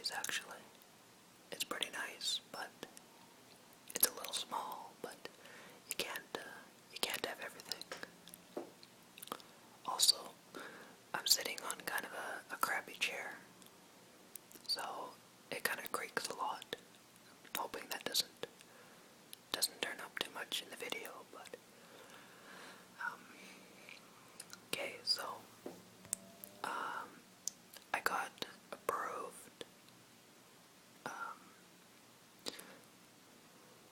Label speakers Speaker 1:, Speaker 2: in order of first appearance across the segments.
Speaker 1: is actually. It's pretty nice, but it's a little small. But you can't have everything. Also, I'm sitting on kind of a crappy chair, so it kind of creaks a lot. I'm hoping that doesn't turn up too much in the video, but okay, so I got approved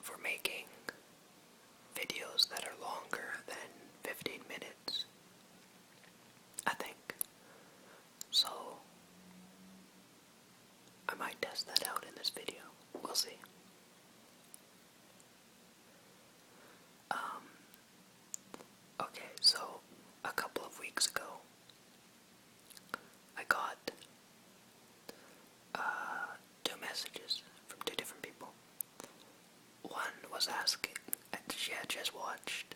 Speaker 1: for making videos that are longer than 15 minutes, I think. So I might test that out in this video. We'll see. Okay, so a couple of weeks ago, I got two messages from two different people. One was asking, she had just watched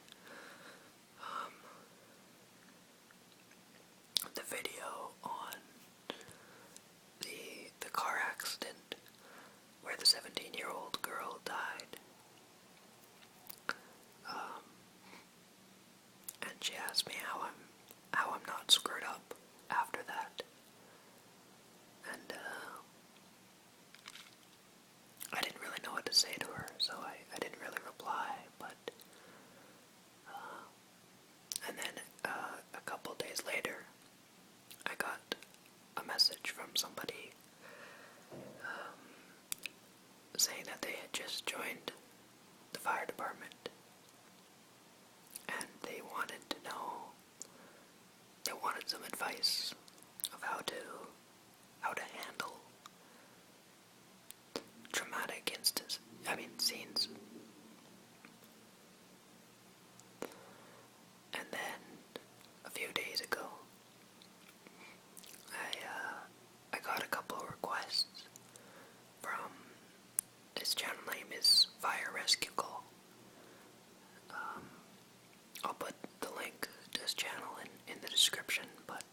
Speaker 1: the video on the car accident where the 17-year-old girl died. And she asked me how I'm not screwed up after that. And I didn't really know what to say to her, so I didn't really reply, but and then a couple days later I got a message from somebody saying that they had just joined the fire department and they wanted some advice of how to handle traumatic scenes. And then a few days ago, I got a couple of requests from his channel name is Fire Rescue Call. I'll put the link to his channel in the description, but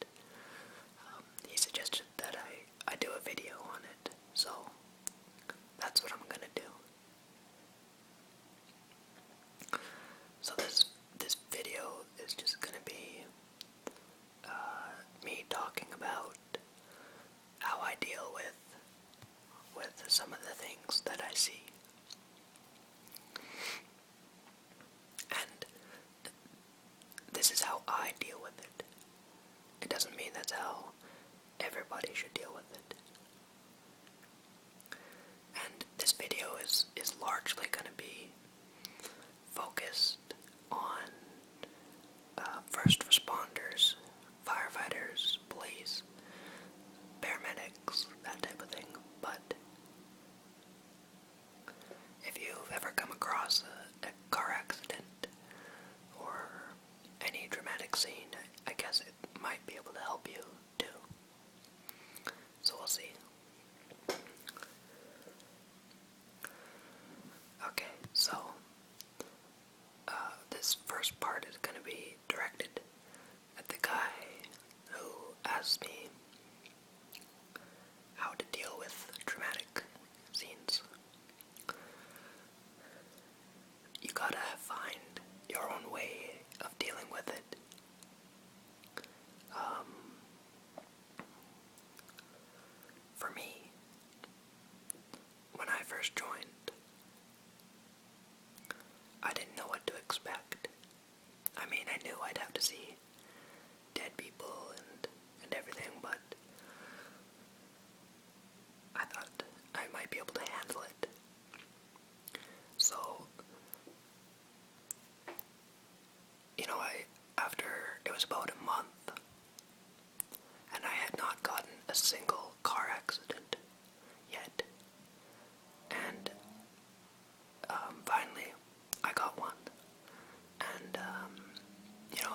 Speaker 1: he suggested that I do a video on it, so that's what I'm gonna do. So this video is just gonna be me talking about how I deal with some of the things that I see. And this is how I deal with it. It doesn't mean that's how everybody should deal with it. And this video is largely going to be focused on first responders, firefighters, police, paramedics, that type of thing. But if you've ever come across a car accident or any dramatic scene, I guess it might be able to help you too. So we'll see. Okay, so this first part is going to be directed at the guy who asked me how to deal with traumatic scenes. You gotta find your own way of dealing with it. For me, when I first joined, I didn't know what to expect. I mean, I knew I'd have to see dead people and everything, but I thought I might be able to handle it. So, after it was about a month, and I had not gotten a single car accident yet, and finally I got one, and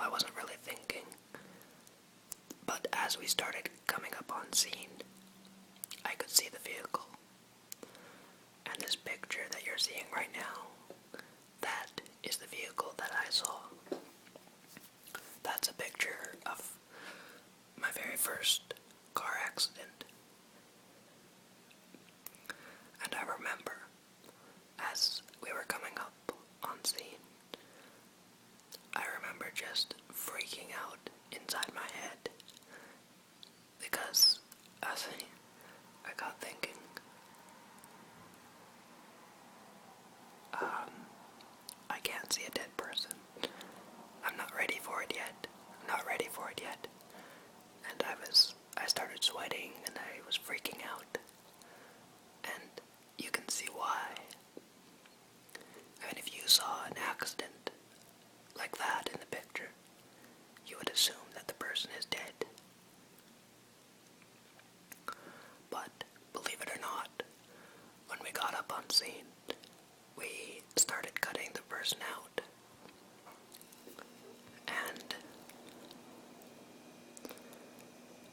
Speaker 1: I wasn't really thinking, but as we started coming up on scene, I could see the vehicle, and this picture that you're seeing right now, that is the vehicle that I saw. That's a picture of my very first car accident. it yet. And I started sweating and I was freaking out. And you can see why. I mean, if you saw an accident like that in the picture, you would assume that the person is dead. But believe it or not, when we got up on scene, we started cutting the person out. And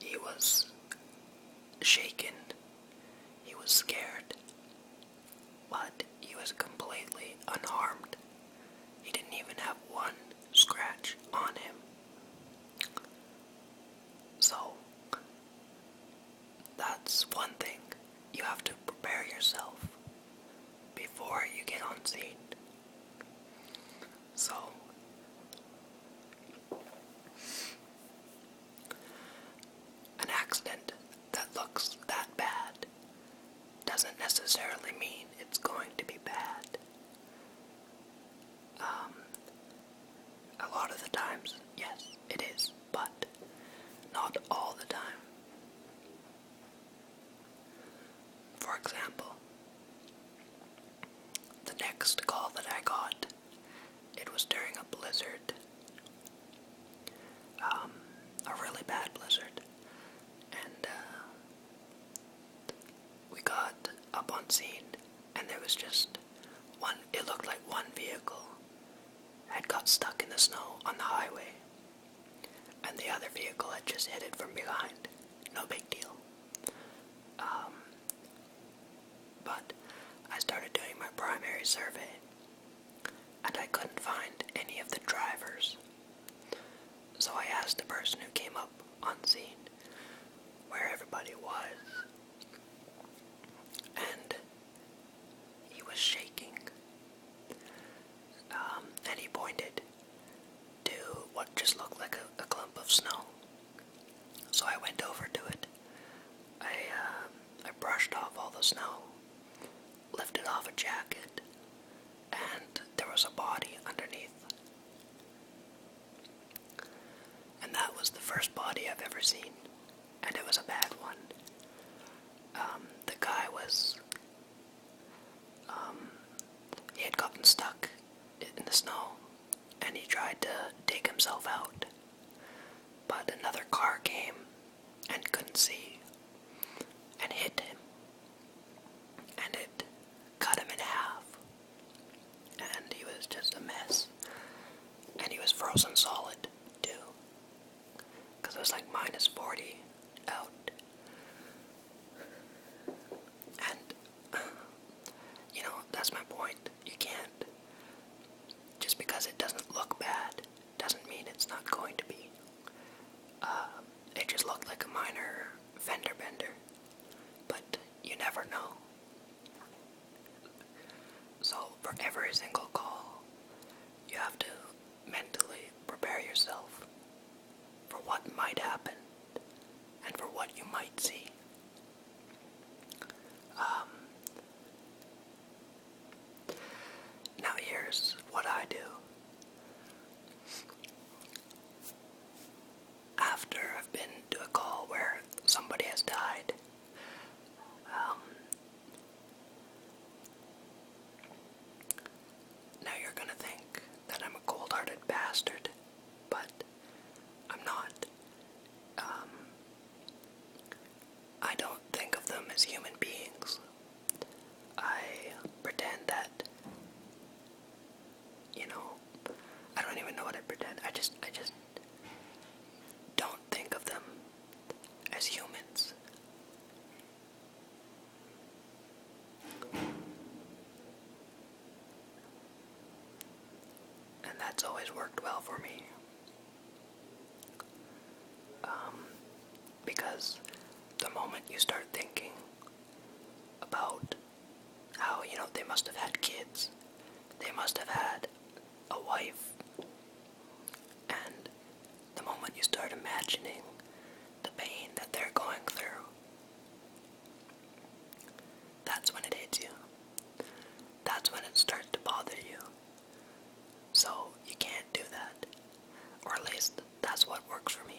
Speaker 1: he was shaken, he was scared, but he was completely unharmed. He didn't even have one scratch on him. So, that's one thing. You have to prepare yourself before you get on scene. So, an accident that looks that bad doesn't necessarily mean it's going to be bad. A lot of the times, yes, it is, but not all the time. For example, the next call that I got, it was during a blizzard, a really bad blizzard, and we got up on scene, and there was just one, it looked like one vehicle had got stuck in the snow on the highway, and the other vehicle had just hit it from behind. No big deal. But I started doing my primary survey, and I couldn't find any of the drivers. So I asked the person who came up on scene where everybody was, and he was shaking. And he pointed to what just looked like a clump of snow. So I went over to it. I brushed off all the snow, lifted off a jacket, and there was a body underneath. And that was the first body I've ever seen, and it was a bad one. The guy was, he had gotten stuck in the snow, and he tried to dig himself out, but another car came and couldn't see, and hit him, and it cut him in half, and he was just a mess, and he was frozen solid, too, because it was like -40 out, and, you know, that's my point. You can't, just because it doesn't look bad, doesn't mean it's not going to be. It just looked like a minor fender bender, but you never know. So for every single call, you have to mentally prepare yourself for what might happen and for what you might see. Now here's what I do. After I've been to a call where somebody has died, now you're gonna think that I'm a cold-hearted bastard, but I'm not. I don't think of them as human beings. I pretend that, you know, I don't even know what I pretend. I just don't think of them as humans. And that's always worked well for me. Because the moment you start thinking about how, you know, they must have had kids, they must have had a wife, and the moment you start imagining the pain that they're going through, that's when it hits you. That's when it starts to bother you. So you can't do that. Or at least that's that's what works for me.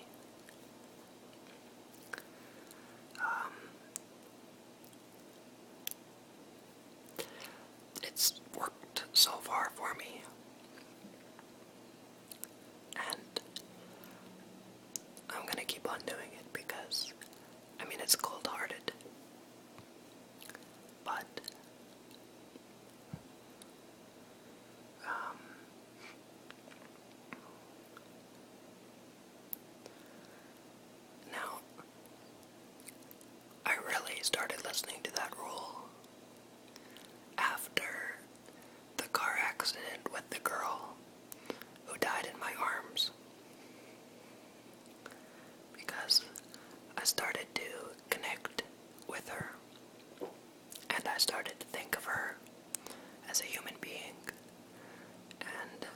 Speaker 1: It's worked so far for me, and I'm gonna keep on doing it because, I mean, it's cold-hearted, but now I really started listening to that rule after the car accident with the girl who died in my arms, because I started to connect with her, and I started to think of her as a human being, and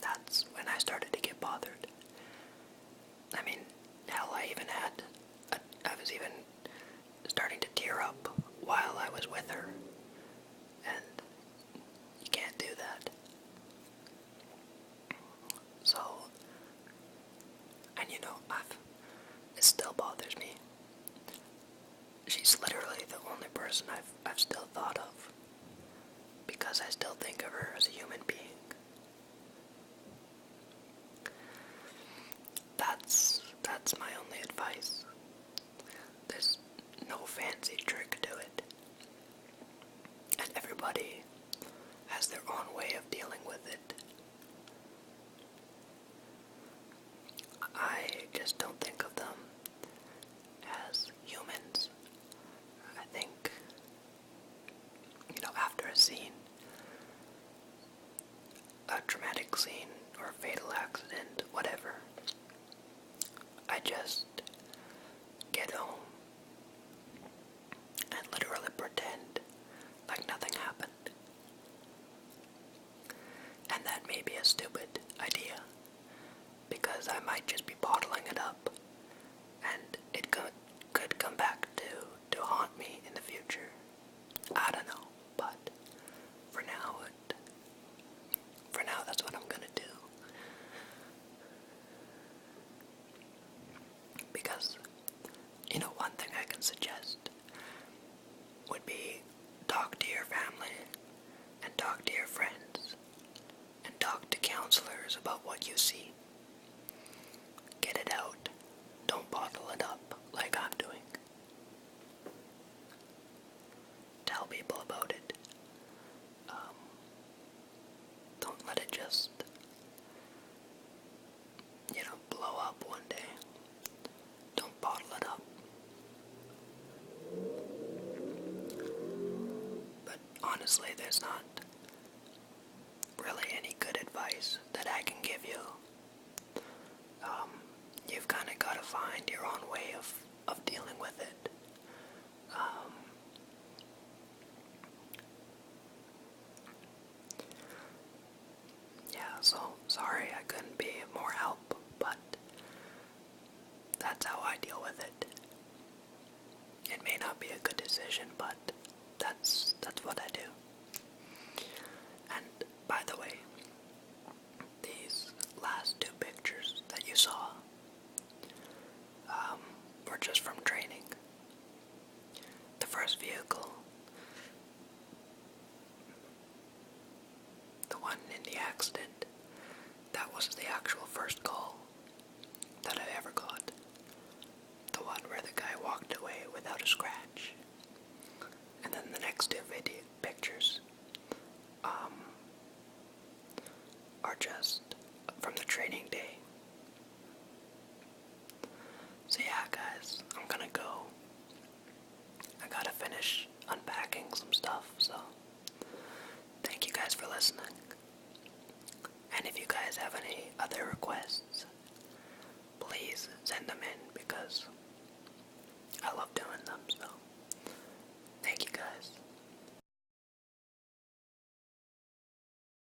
Speaker 1: that's when I started to get bothered. I mean, hell, I was even starting to tear up while I was with her, and you can't do that. So, and you know, it still bothers me. She's literally the only person I've still thought of, because I still think of her as a human being. That's my only advice. There's no fancy trick to it. And everybody has their own way of dealing with it. I just don't think of them as humans. I think, after a scene, a traumatic scene or a fatal accident, whatever, I just get home and literally pretend like nothing happened. And that may be a stupid idea, because I might just be bottling it up, and it could come back to haunt me in the future. I don't know, but for now that's what I'm gonna do. Because, one thing I can suggest would be talk to your family, and talk to your friends, and talk to counselors about what you see. Get it out. Don't bottle it up like I'm doing. Tell people about it. Don't let it just, blow up one day. Don't bottle it up. But honestly, there's not really any good advice that I can give you. You've kind of got to find your own way of dealing with it. Yeah, so sorry I couldn't be more help, but that's how I deal with it. It may not be a good decision, but that's what I do. And by the way, these last two pictures that you saw were just from training. The first vehicle, the one in the accident, that was the actual first call that I ever got. The one where the guy walked away without a scratch. And then the next two pictures are just from the training day. So yeah, guys, I'm gonna go. I gotta finish unpacking some stuff, so thank you guys for listening. And if you guys have any other requests, please send them in, because